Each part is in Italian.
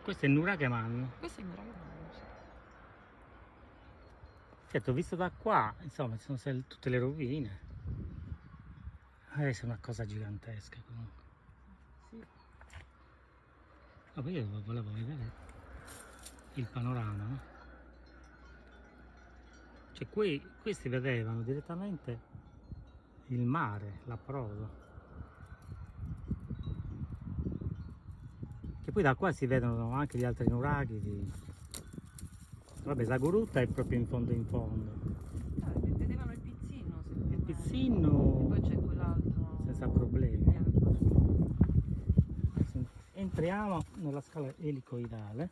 Questo è Nurakeman. Questo è il mio ragazzo. Certo, visto da qua, insomma, ci sono tutte le rovine. Adesso è una cosa gigantesca comunque. Sì. Ma poi io volevo vedere il panorama, no? Cioè qui si vedevano direttamente il mare, l'approdo. Che poi da qua si vedono anche gli altri nuraghi. Vabbè, la Gurutta è proprio in fondo in fondo. Vedevano il pizzino, secondo Il me. pizzino E poi c'è quell'altro. senza problemi. Bianco. Entriamo nella scala elicoidale.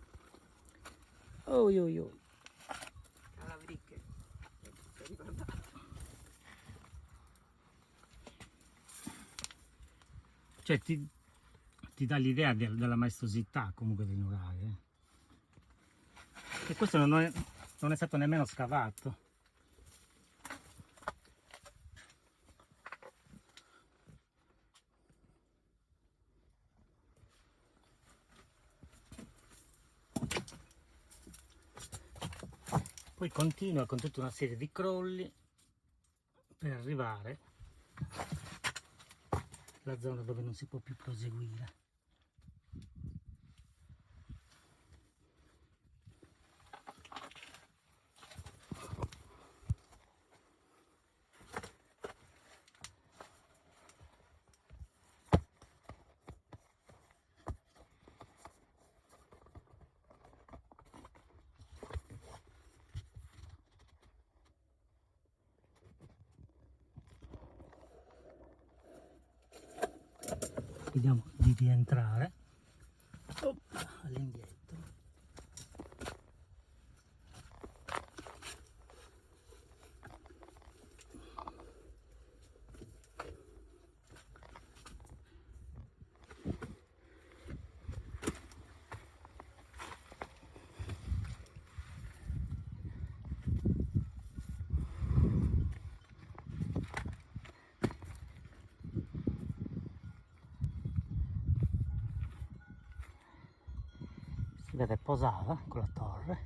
Oi oi oi. Calavricche. Si è ricordato. Cioè ti dà l'idea della maestosità comunque dei nuraghi. E questo non è stato nemmeno scavato. Poi continua con tutta una serie di crolli per arrivare alla zona dove non si può più proseguire. Vediamo di rientrare all'indietro. Si vede Posava con la torre.